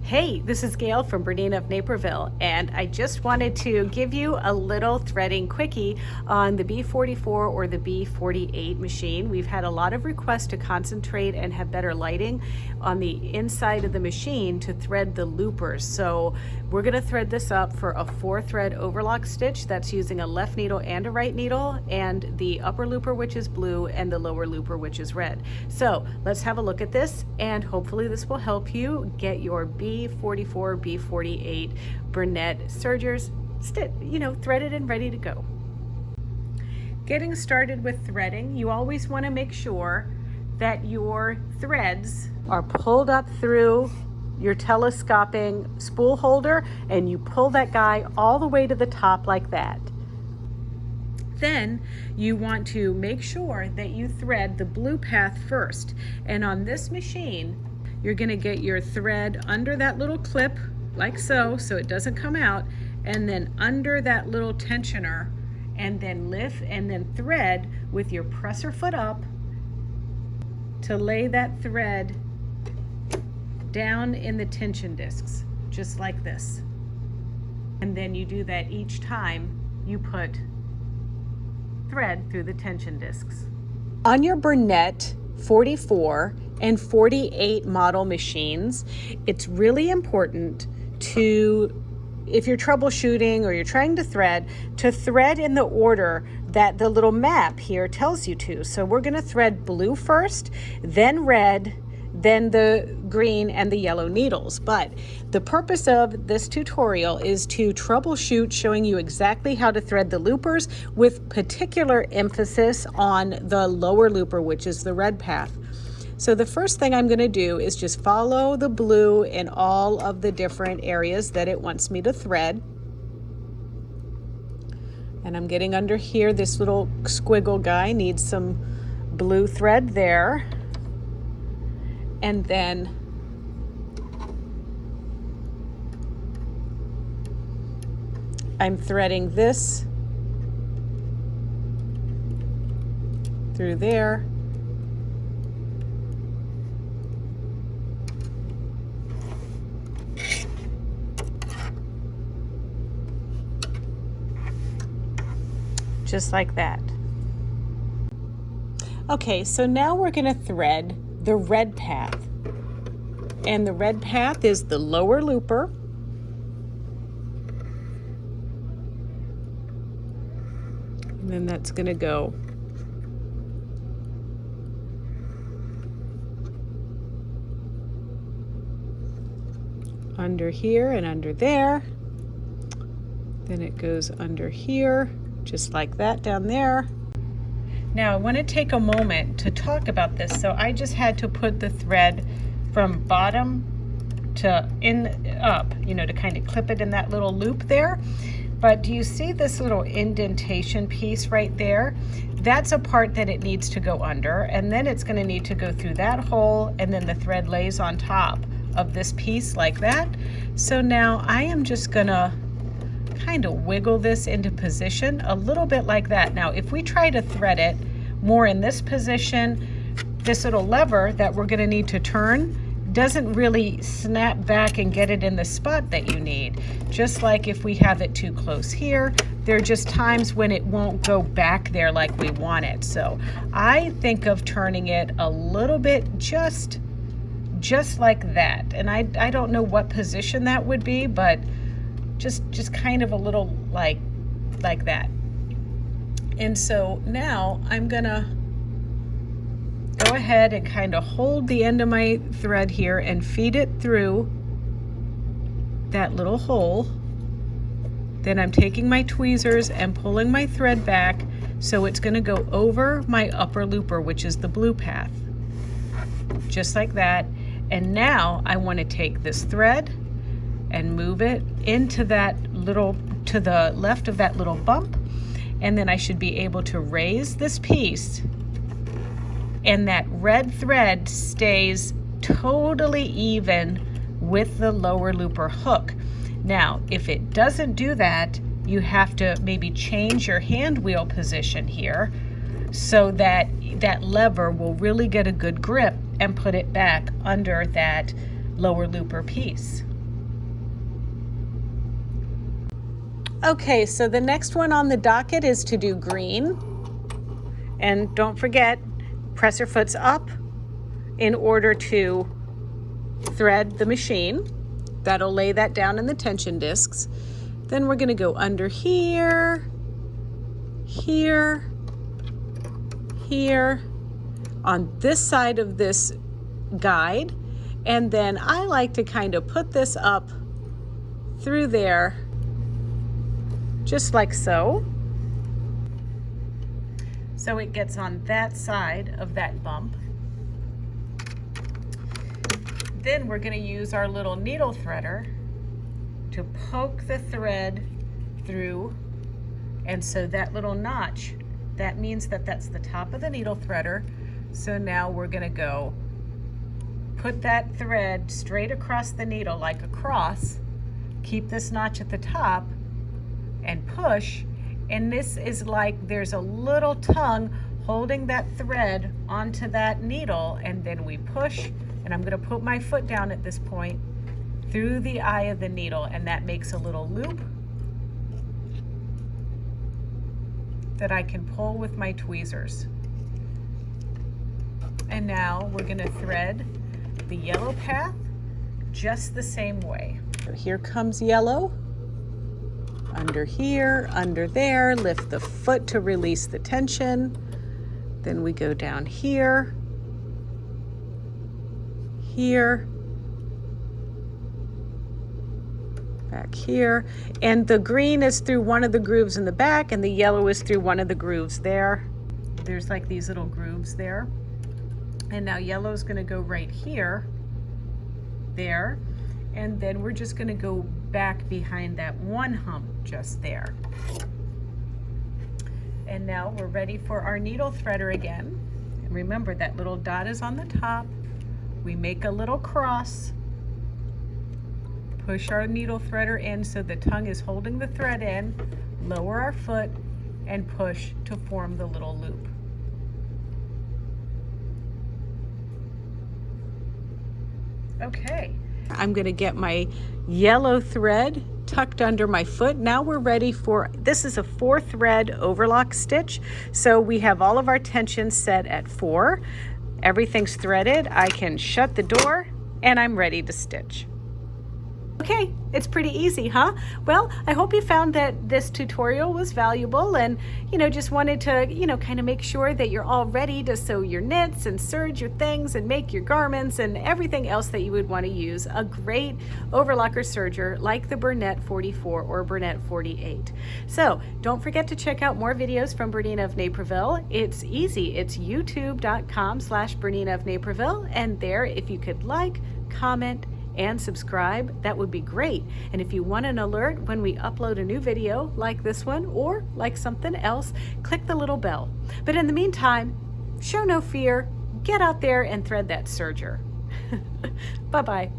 Hey, this is Gayle from BERNINA of Naperville, and I just wanted to give you a little threading quickie on the B44 or the B48 machine. We've had a lot of requests to concentrate and have better lighting on the inside of the machine to thread the loopers. So we're going to thread this up for a 4-thread overlock stitch that's using a left needle and a right needle, and the upper looper, which is blue, and the lower looper, which is red. So let's have a look at this, and hopefully this will help you get your B44, B48 bernette sergers threaded and ready to go. Getting started with threading, you always want to make sure that your threads are pulled up through your telescoping spool holder, and you pull that guy all the way to the top like that. Then you want to make sure that you thread the blue path first, and on this machine you're going to get your thread under that little clip like so it doesn't come out, and then under that little tensioner, and then lift and then thread with your presser foot up to lay that thread down in the tension discs, just like this. And then you do that each time you put thread through the tension discs. On your bernette 44 and 48 model machines, it's really important to, if you're troubleshooting or you're trying to thread in the order that the little map here tells you to. So we're going to thread blue first, then red, then the green and the yellow needles. But the purpose of this tutorial is to troubleshoot, showing you exactly how to thread the loopers with particular emphasis on the lower looper, which is the red path. So the first thing I'm going to do is just follow the blue in all of the different areas that it wants me to thread. And I'm getting under here, this little squiggle guy needs some blue thread there. And then I'm threading this through there. Just like that. Okay, so now we're going to thread the red path, and the red path is the lower looper, and then that's going to go under here and under there, then it goes under here just like that down there. Now I want to take a moment to talk about this. So I just had to put the thread from bottom to up, to kind of clip it in that little loop there. But do you see this little indentation piece right there? That's a part that it needs to go under, and then it's going to need to go through that hole, and then the thread lays on top of this piece like that. So now I am just going to kind of wiggle this into position a little bit like that. Now if we try to thread it more in this position, this little lever that we're going to need to turn doesn't really snap back and get it in the spot that you need. Just like if we have it too close here, there are just times when it won't go back there like we want it. So I think of turning it a little bit just like that, and I don't know what position that would be, but just kind of a little like that. And so now I'm gonna go ahead and kind of hold the end of my thread here and feed it through that little hole. Then I'm taking my tweezers and pulling my thread back so it's going to go over my upper looper, which is the blue path, just like that. And now I want to take this thread and move it into that little, to the left of that little bump, and then I should be able to raise this piece, and that red thread stays totally even with the lower looper hook. Now if it doesn't do that, you have to maybe change your hand wheel position here so that that lever will really get a good grip and put it back under that lower looper piece. Okay, so the next one on the docket is to do green. And don't forget, press your foots up in order to thread the machine. That'll lay that down in the tension discs. Then we're gonna go under here, here, here, on this side of this guide. And then I like to kind of put this up through there, just like so. So it gets on that side of that bump. Then we're going to use our little needle threader to poke the thread through. And so that little notch, that means that that's the top of the needle threader. So now we're going to go put that thread straight across the needle like a cross, keep this notch at the top, and push. And this is like there's a little tongue holding that thread onto that needle, and then we push, and I'm going to put my foot down at this point through the eye of the needle, and that makes a little loop that I can pull with my tweezers. And now we're going to thread the yellow path just the same way. So here comes yellow. Under here, under there, lift the foot to release the tension. Then we go down here, here, back here. And the green is through one of the grooves in the back, and the yellow is through one of the grooves there. There's like these little grooves there. And now yellow's gonna go right here, there. And then we're just gonna go back behind that one hump just there. And now we're ready for our needle threader again. And remember, that little dot is on the top. We make a little cross, push our needle threader in so the tongue is holding the thread in, lower our foot, and push to form the little loop. Okay. I'm going to get my yellow thread tucked under my foot. Now we're ready for, this is a 4-thread overlock stitch. So we have all of our tension set at 4. Everything's threaded. I can shut the door and I'm ready to stitch. Okay, it's pretty easy, huh? Well, I hope you found that this tutorial was valuable, and just wanted to kind of make sure that you're all ready to sew your knits and serge your things and make your garments and everything else that you would want to use a great overlocker serger like the Bernette 44 or Bernette 48. So don't forget to check out more videos from Bernina of Naperville. It's easy. It's youtube.com/Bernina of Naperville, and there, if you could like, comment, and subscribe, that would be great. And if you want an alert when we upload a new video like this one or like something else, click the little bell. But in the meantime, show no fear, get out there and thread that serger. Bye-bye.